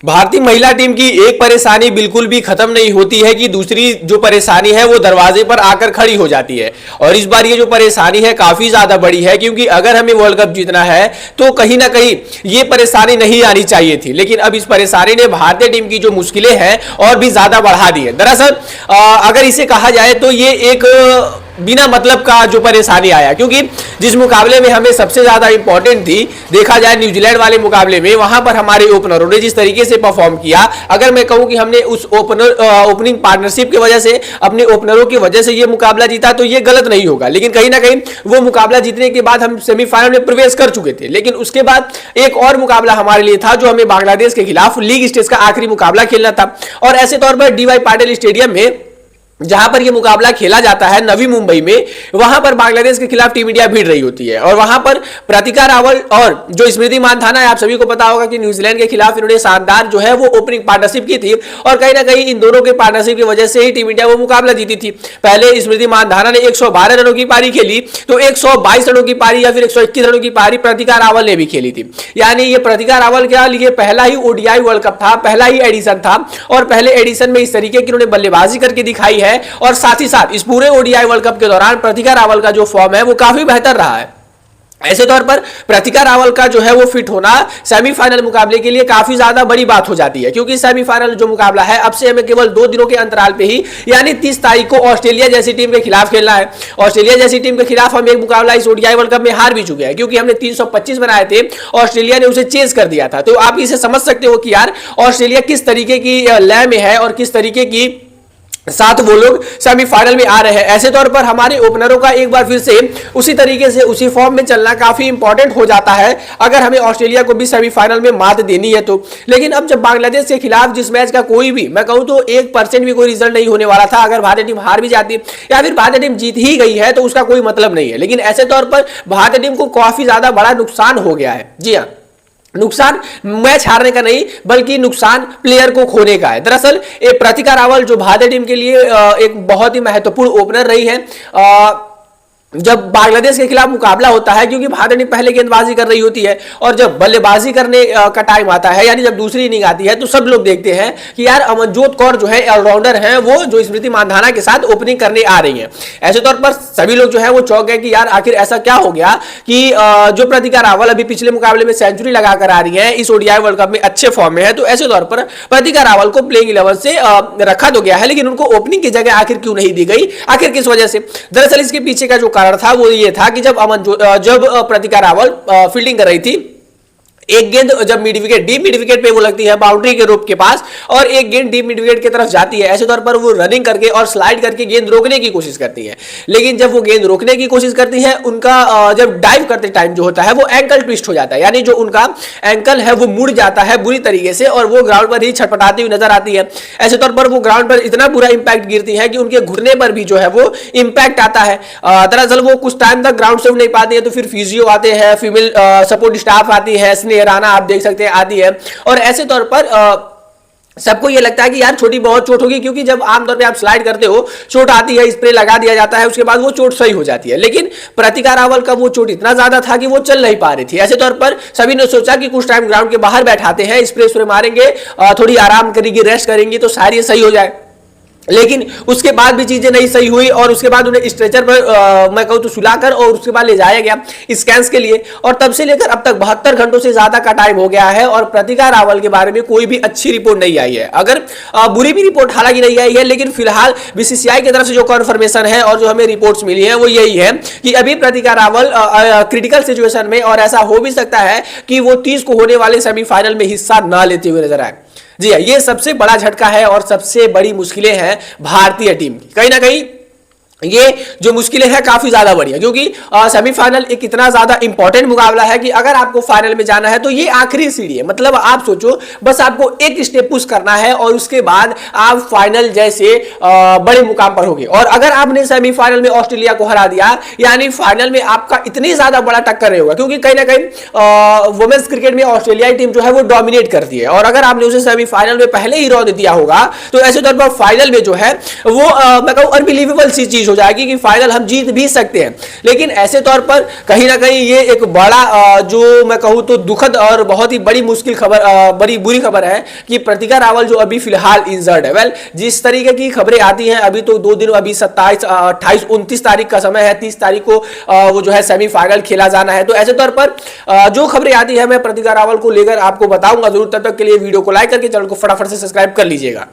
भारतीय महिला टीम की एक परेशानी बिल्कुल भी खत्म नहीं होती है कि दूसरी जो परेशानी है वो दरवाजे पर आकर खड़ी हो जाती है। और इस बार ये जो परेशानी है काफी ज्यादा बड़ी है, क्योंकि अगर हमें वर्ल्ड कप जीतना है तो कहीं ना कहीं ये परेशानी नहीं आनी चाहिए थी, लेकिन अब इस परेशानी ने भारतीय टीम की जो मुश्किलें हैं और भी ज्यादा बढ़ा दी है। दरअसल अगर इसे कहा जाए तो ये एक बिना मतलब का जो परेशानी आया, क्योंकि जिस मुकाबले में हमें सबसे ज्यादा इंपॉर्टेंट थी, देखा जाए न्यूजीलैंड वाले मुकाबले में, वहां पर हमारे ओपनरों ने जिस तरीके से परफॉर्म किया, अगर मैं कहूं कि हमने उस ओपनिंग पार्टनरशिप की वजह से, अपने ओपनरों की वजह से ये मुकाबला जीता, तो ये गलत नहीं होगा। लेकिन कहीं ना कहीं वो मुकाबला जीतने के बाद हम सेमीफाइनल में प्रवेश कर चुके थे, लेकिन उसके बाद एक और मुकाबला हमारे लिए था जो हमें बांग्लादेश के खिलाफ लीग स्टेज का आखिरी मुकाबला खेलना था। और ऐसे तौर पर डीवाई पाटिल स्टेडियम में जहां पर यह मुकाबला खेला जाता है नवी मुंबई में, वहां पर बांग्लादेश के खिलाफ टीम इंडिया भिड़ रही होती है। और वहां पर प्रतिका रावल और जो स्मृति मानधाना है, आप सभी को पता होगा कि न्यूजीलैंड के खिलाफ इन्होंने शानदार जो है वो ओपनिंग पार्टनरशिप की थी, और कहीं ना कहीं इन दोनों के पार्टनरशिप की वजह से ही टीम इंडिया वो मुकाबला जीती थी। पहले स्मृति मानधाना ने 112 रनों की पारी खेली, तो 122 रनों की पारी या फिर 121 रनों की पारी प्रतिका रावल ने भी खेली थी। यानी ये प्रतिका रावल के लिए पहला ही ओडीआई वर्ल्ड कप था, पहला ही एडिशन था, और पहले एडिशन में इस तरीके की इन्होंने बल्लेबाजी करके दिखाई है। और साथ ही साथ इस पूरे ओडीआई वर्ल्ड कप के दौरान प्रतिका रावल का जो फॉर्म है वो काफी बेहतर रहा है। ऐसे तौर पर प्रतिका रावल का जो है वो फिट होना सेमीफाइनल मुकाबले के लिए काफी ज्यादा बड़ी बात हो जाती है, क्योंकि सेमीफाइनल जो मुकाबला है अब से हमें केवल 2 दिनों के अंतराल पे ही, यानी 30 तारीख को ऑस्ट्रेलिया जैसी टीम के खिलाफ खेलना है। ऑस्ट्रेलिया जैसी टीम के खिलाफ हम एक मुकाबला इस ओडीआई वर्ल्ड कप में हार भी चुके हैं, क्योंकि हमने 325 बनाए थे, ऑस्ट्रेलिया ने उसे चेज कर दिया था। तो आप इसे समझ सकते हो कि यार ऑस्ट्रेलिया किस तरीके की लय में है और किस तरीके की साथ वो लोग सेमीफाइनल में आ रहे हैं। ऐसे तौर पर हमारे ओपनरों का एक बार फिर से उसी तरीके से उसी फॉर्म में चलना काफी इंपॉर्टेंट हो जाता है, अगर हमें ऑस्ट्रेलिया को भी सेमीफाइनल में मात देनी है तो। लेकिन अब जब बांग्लादेश के खिलाफ जिस मैच का कोई भी, मैं कहूं तो 1% भी कोई रिजल्ट नहीं होने वाला था, अगर भारतीय टीम हार भी जाती या फिर भारतीय टीम जीत ही गई है तो उसका कोई मतलब नहीं है। लेकिन ऐसे तौर पर भारतीय टीम को काफी ज्यादा बड़ा नुकसान हो गया है। जी हाँ, नुकसान मैच हारने का नहीं, बल्कि नुकसान प्लेयर को खोने का है। दरअसल प्रतिका रावल जो भारतीय टीम के लिए एक बहुत ही महत्वपूर्ण ओपनर रही है जब बांग्लादेश के खिलाफ मुकाबला होता है, क्योंकि भारत टीम पहले गेंदबाजी कर रही होती है, और जब बल्लेबाजी करने का टाइम आता है, यानी जब दूसरी इनिंग आती है, तो सब लोग देखते हैं कि यार अमनजोत कौर जो है ऑलराउंडर हैं, वो जो स्मृति मानधाना के साथ ओपनिंग करने आ रही हैं। ऐसे तौर पर सभी लोग जो है वो चौंक गए कि यार आखिर ऐसा क्या हो गया कि जो प्रतिका रावल अभी पिछले मुकाबले में सेंचुरी लगाकर आ रही है, इस ओडीआई वर्ल्ड कप में अच्छे फॉर्म में है, तो ऐसे तौर पर प्रतिका रावल को प्लेइंग 11 से रखा तो गया है, लेकिन उनको ओपनिंग की जगह आखिर क्यों नहीं दी गई, आखिर किस वजह से? दरअसल इसके पीछे का जो कारण था वो ये था कि जब प्रतिका रावल फील्डिंग कर रही थी, एक गेंद जब mid wicket, deep mid wicket पे वो लगती है बाउंड्री के रोप के पास, और एक गेंद डीप मिड विकेट की तरफ जाती है, ऐसे तौर पर वो रनिंग करके और स्लाइड करके गेंद रोकने की कोशिश करती है। लेकिन जब वो गेंद रोकने की कोशिश करती है, उनका जब डाइव करते टाइम जो होता है वो एंकल ट्विस्ट हो जाता है, यानी जो उनका एंकल है वो मुड़ जाता है बुरी तरीके से, और वो ग्राउंड पर ही छटपटाती हुई नजर आती है। ऐसे तौर पर वो ग्राउंड पर इतना बुरा इंपैक्ट गिरती है कि उनके घुटने पर भी जो है वो इंपैक्ट आता है। दरअसल वो कुछ टाइम तक ग्राउंड से उठ नहीं पाती है, तो फिर फिजियो आते हैं, फीमेल सपोर्ट स्टाफ आती है, राना आप देख सकते हैं आती है, और ऐसे तौर पर सबको ये लगता है कि यार छोटी बहुत चोट होगी, क्योंकि जब आमतौर पे आप स्लाइड करते हो चोट आती है, स्प्रे लगा दिया जाता है, उसके बाद वो चोट सही हो जाती है। लेकिन प्रतिका रावल का वो चोट इतना ज्यादा था कि वो चल नहीं पा रही थी। ऐसे तौर पर सभी ने सोचा कि कुछ टाइम ग्राउंड के बाहर बैठाते हैं, स्प्रे मारेंगे, थोड़ी आराम करेंगी, रेस्ट करेंगी, तो शायद ये सही हो जाए। लेकिन उसके बाद भी चीजें नहीं सही हुई, और उसके बाद उन्हें स्ट्रेचर पर मैं कहूं तो सुलाकर और उसके बाद ले जाया गया स्कैन्स के लिए, और तब से लेकर अब तक 72 घंटों से ज्यादा का टाइम हो गया है, और प्रतिका रावल के बारे में कोई भी अच्छी रिपोर्ट नहीं आई है। अगर बुरी भी रिपोर्ट हालांकि नहीं आई है, लेकिन फिलहाल बीसीसीआई की तरफ से जो कन्फर्मेशन है और जो हमें रिपोर्ट्स मिली है वो यही है कि अभी प्रतिका रावल क्रिटिकल सिचुएशन में, और ऐसा हो भी सकता है कि वो 30 को होने वाले सेमीफाइनल में हिस्सा ना लेते हुए नजर आए। जी हाँ, ये सबसे बड़ा झटका है और सबसे बड़ी मुश्किलें हैं भारतीय टीम की। कहीं ना कहीं ये जो मुश्किलें हैं काफी ज्यादा बड़ी है, क्योंकि सेमीफाइनल एक इतना ज्यादा इंपॉर्टेंट मुकाबला है कि अगर आपको फाइनल में जाना है तो ये आखिरी सीढ़ी है। मतलब आप सोचो, बस आपको एक स्टेप पुश करना है और उसके बाद आप फाइनल जैसे बड़े मुकाम पर होंगे। और अगर आपने सेमीफाइनल में ऑस्ट्रेलिया को हरा दिया, यानी फाइनल में आपका इतनी ज्यादा बड़ा टक्कर रहेगा, क्योंकि कहीं ना कहीं वुमेन्स क्रिकेट में ऑस्ट्रेलियाई टीम जो है वो डोमिनेट करती है, और अगर आपने उसे सेमीफाइनल में पहले ही रौंद दिया होगा, तो ऐसे तौर पर फाइनल में जो है वो मैं कहूं अनबिलीवेबल सी चीज चीज हो जाएगी कि फाइनल हम जीत भी सकते हैं। लेकिन ऐसे तौर पर कहीं ना कहीं ये एक बड़ा जो मैं कहूं तो दुखद और बहुत ही बड़ी मुश्किल खबर, बड़ी बुरी खबर है कि प्रतिका रावल जो अभी फिलहाल इंजर्ड है। वेल, जिस तरीके की खबरें आती हैं अभी तो 2 दिन, अभी 27, 28, 29 तारीख का समय है, 30 तारीख को वो जो है सेमीफाइनल खेला जाना है। तो ऐसे तौर पर जो खबरें आती है मैं प्रतिका रावल को लेकर आपको बताऊंगा जरूर। तब तक के लिए वीडियो को लाइक करके चैनल को फटाफट से सब्सक्राइब कर लीजिएगा।